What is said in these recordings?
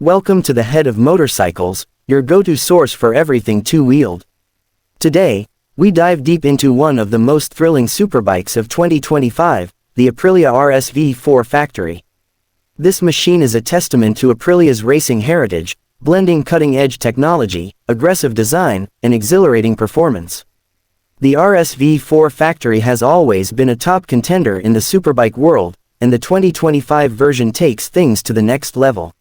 Welcome to the Head of Motorcycles, your go-to source for everything two-wheeled. Today, we dive deep into one of the most thrilling superbikes of 2025, the Aprilia RSV4 Factory. This machine is a testament to Aprilia's racing heritage, blending cutting-edge technology, aggressive design, and exhilarating performance. The RSV4 Factory has always been a top contender in the superbike world, and the 2025 version takes things to the next level.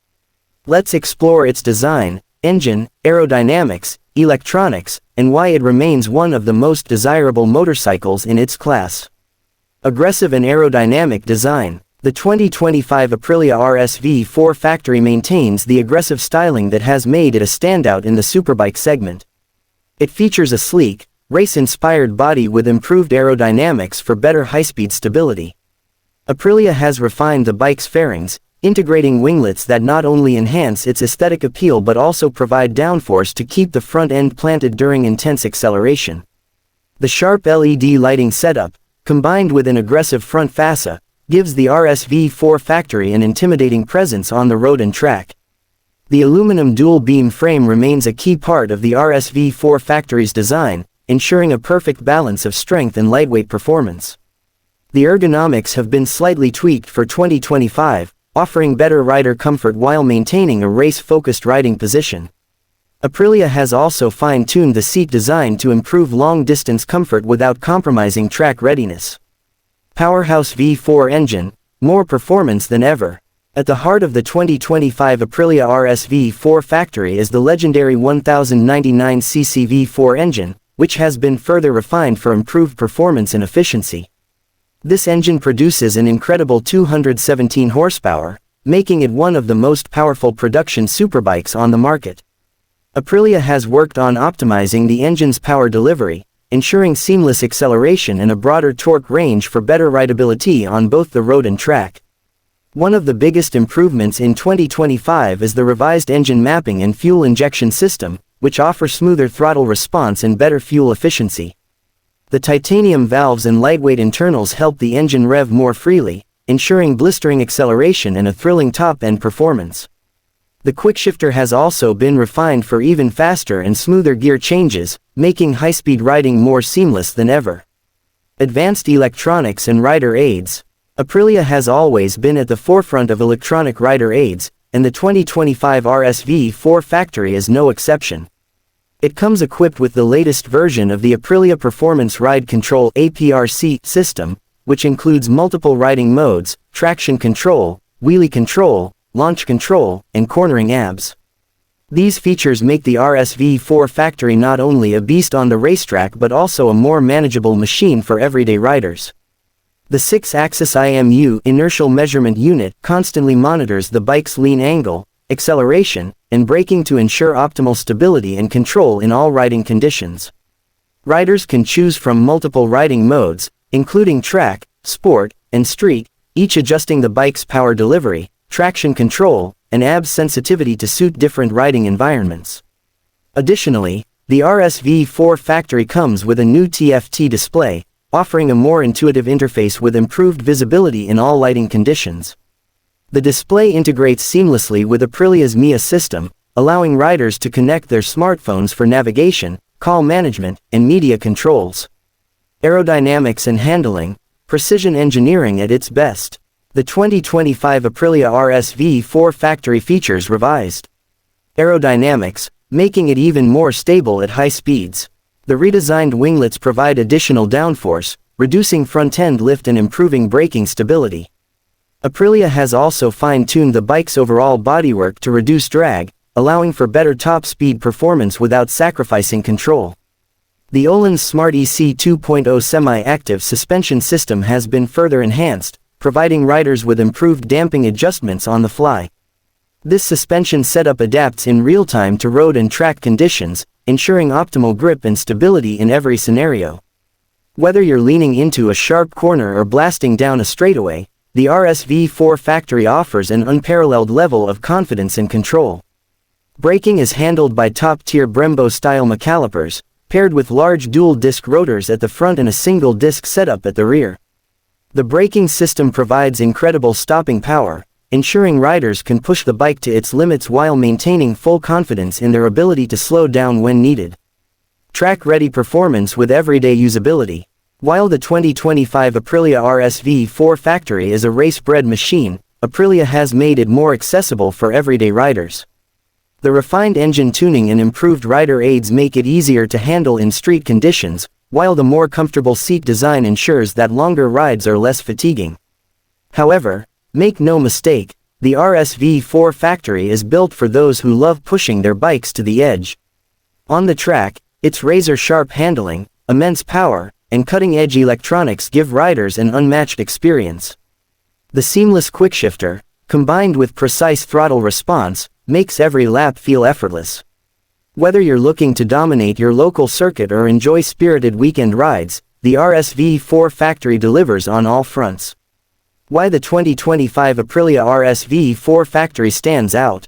Let's explore its design, engine, aerodynamics, electronics, and why it remains one of the most desirable motorcycles in its class. Aggressive and aerodynamic design. The 2025 Aprilia RSV4 Factory maintains the aggressive styling that has made it a standout in the superbike segment. It features a sleek, race-inspired body with improved aerodynamics for better high-speed stability. Aprilia has refined the bike's fairings, integrating winglets that not only enhance its aesthetic appeal but also provide downforce to keep the front end planted during intense acceleration. The sharp LED lighting setup, combined with an aggressive front fascia, gives the RSV4 Factory an intimidating presence on the road and track. The aluminum dual-beam frame remains a key part of the RSV4 Factory's design, ensuring a perfect balance of strength and lightweight performance. The ergonomics have been slightly tweaked for 2025, offering better rider comfort while maintaining a race-focused riding position. Aprilia has also fine-tuned the seat design to improve long-distance comfort without compromising track readiness. Powerhouse V4 engine, more performance than ever. At the heart of the 2025 Aprilia RSV4 Factory is the legendary 1099cc V4 engine, which has been further refined for improved performance and efficiency. This engine produces an incredible 217 horsepower, making it one of the most powerful production superbikes on the market. Aprilia has worked on optimizing the engine's power delivery, ensuring seamless acceleration and a broader torque range for better rideability on both the road and track. One of the biggest improvements in 2025 is the revised engine mapping and fuel injection system, which offers smoother throttle response and better fuel efficiency. The titanium valves and lightweight internals help the engine rev more freely, ensuring blistering acceleration and a thrilling top-end performance. The quickshifter has also been refined for even faster and smoother gear changes, making high-speed riding more seamless than ever. Advanced electronics and rider aids. Aprilia has always been at the forefront of electronic rider aids, and the 2025 RSV4 Factory is no exception. It comes equipped with the latest version of the Aprilia Performance Ride Control (APRC) system, which includes multiple riding modes, traction control, wheelie control, launch control, and cornering ABS. These features make the RSV4 Factory not only a beast on the racetrack but also a more manageable machine for everyday riders. The 6-axis IMU inertial measurement unit constantly monitors the bike's lean angle, acceleration, and braking to ensure optimal stability and control in all riding conditions. Riders can choose from multiple riding modes, including track, sport, and street, each adjusting the bike's power delivery, traction control, and ABS sensitivity to suit different riding environments. Additionally, the RSV4 Factory comes with a new TFT display, offering a more intuitive interface with improved visibility in all lighting conditions. The display integrates seamlessly with Aprilia's MIA system, allowing riders to connect their smartphones for navigation, call management, and media controls. Aerodynamics and handling, precision engineering at its best. The 2025 Aprilia RSV4 Factory features revised aerodynamics, making it even more stable at high speeds. The redesigned winglets provide additional downforce, reducing front-end lift and improving braking stability. Aprilia has also fine-tuned the bike's overall bodywork to reduce drag, allowing for better top-speed performance without sacrificing control. The Öhlins Smart EC 2.0 semi-active suspension system has been further enhanced, providing riders with improved damping adjustments on the fly. This suspension setup adapts in real time to road and track conditions, ensuring optimal grip and stability in every scenario. Whether you're leaning into a sharp corner or blasting down a straightaway, the RSV4 Factory offers an unparalleled level of confidence and control. Braking is handled by top-tier Brembo-style calipers, paired with large dual-disc rotors at the front and a single-disc setup at the rear. The braking system provides incredible stopping power, ensuring riders can push the bike to its limits while maintaining full confidence in their ability to slow down when needed. Track-ready performance with everyday usability. While the 2025 Aprilia RSV4 Factory is a race-bred machine, Aprilia has made it more accessible for everyday riders. The refined engine tuning and improved rider aids make it easier to handle in street conditions, while the more comfortable seat design ensures that longer rides are less fatiguing. However, make no mistake, the RSV4 Factory is built for those who love pushing their bikes to the edge. On the track, its razor-sharp handling, immense power, and cutting-edge electronics give riders an unmatched experience. The seamless quickshifter, combined with precise throttle response, makes every lap feel effortless. Whether you're looking to dominate your local circuit or enjoy spirited weekend rides, the RSV4 Factory delivers on all fronts. Why the 2025 Aprilia RSV4 Factory stands out.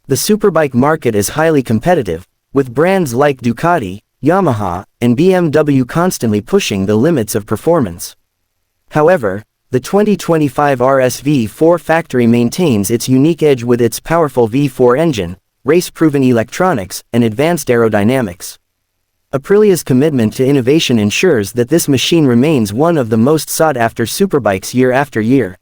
The superbike market is highly competitive, with brands like Ducati, Yamaha, and BMW constantly pushing the limits of performance. However, the 2025 RSV4 Factory maintains its unique edge with its powerful V4 engine, race-proven electronics, and advanced aerodynamics. Aprilia's commitment to innovation ensures that this machine remains one of the most sought-after superbikes year after year.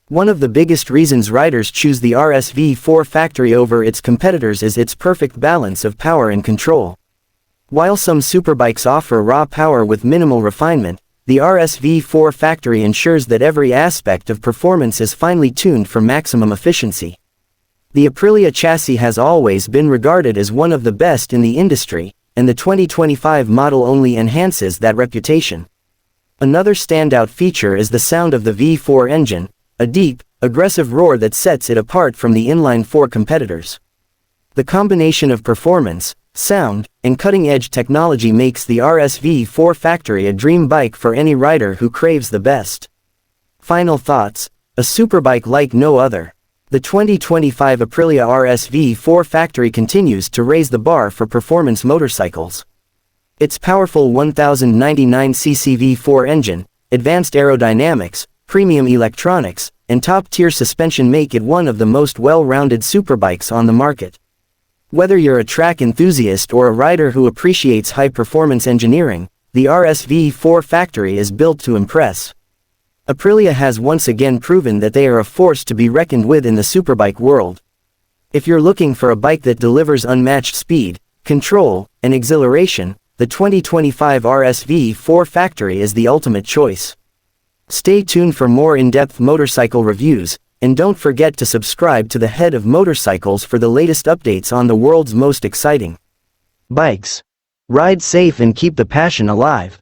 One of the biggest reasons riders choose the RSV4 Factory over its competitors is its perfect balance of power and control. While some superbikes offer raw power with minimal refinement, the RSV4 Factory ensures that every aspect of performance is finely tuned for maximum efficiency. The Aprilia chassis has always been regarded as one of the best in the industry, and the 2025 model only enhances that reputation. Another standout feature is the sound of the V4 engine, a deep, aggressive roar that sets it apart from the inline-4 competitors. The combination of performance, sound, and cutting-edge technology makes the RSV4 Factory a dream bike for any rider who craves the best. Final thoughts: a superbike like no other. The 2025 Aprilia RSV4 Factory continues to raise the bar for performance motorcycles. Its powerful 1099cc V4 engine, advanced aerodynamics, premium electronics, and top-tier suspension make it one of the most well-rounded superbikes on the market. Whether you're a track enthusiast or a rider who appreciates high-performance engineering, the RSV4 Factory is built to impress. Aprilia has once again proven that they are a force to be reckoned with in the superbike world. If you're looking for a bike that delivers unmatched speed, control, and exhilaration, the 2025 RSV4 Factory is the ultimate choice. Stay tuned for more in-depth motorcycle reviews, and don't forget to subscribe to the Head of Motorcycles for the latest updates on the world's most exciting bikes. Ride safe and keep the passion alive.